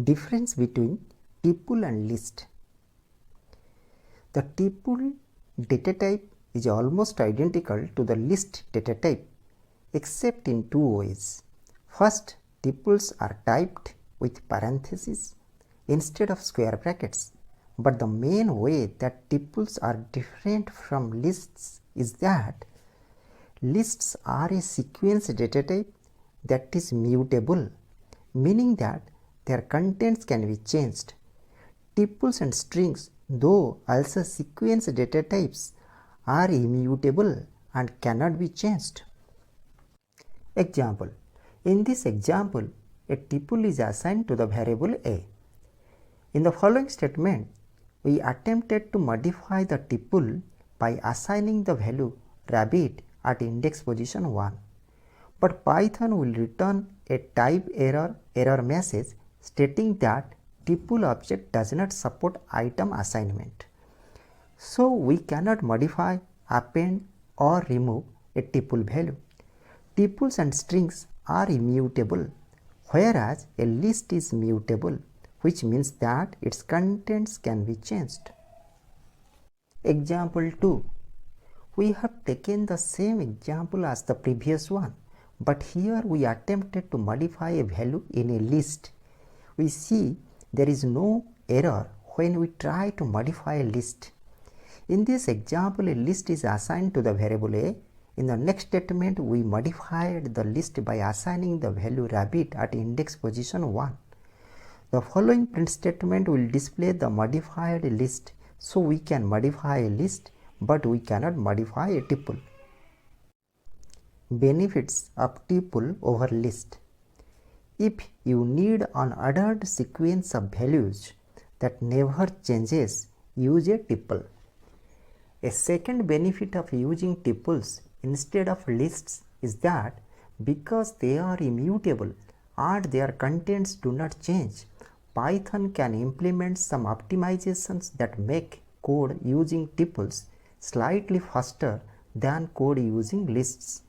Difference between tuple and list. The tuple data type is almost identical to the list data type except in two ways. First, tuples are typed with parentheses instead of square brackets. But the main way that tuples are different from lists is that lists are a sequence data type that is mutable, meaning that their contents can be changed. Tuples and strings, though also sequence data types, are immutable and cannot be changed. Example. In this example, a tuple is assigned to the variable a. In the following statement, we attempted to modify the tuple by assigning the value rabbit at index position 1. But Python will return a type error message stating that tuple object does not support item assignment. So we cannot modify, append or remove a tuple value. Tuples and strings are immutable, whereas a list is mutable, which means that its contents can be changed. Example 2. We have taken the same example as the previous one, but here we attempted to modify a value in a list. We see there is no error when we try to modify a list. In this example, a list is assigned to the variable a. In the next statement, we modified the list by assigning the value rabbit at index position 1. The following print statement will display the modified list, so we can modify a list, but we cannot modify a tuple. Benefits of tuple over list. If you need an ordered sequence of values that never changes, use a tuple. A second benefit of using tuples instead of lists is that because they are immutable and their contents do not change, Python can implement some optimizations that make code using tuples slightly faster than code using lists.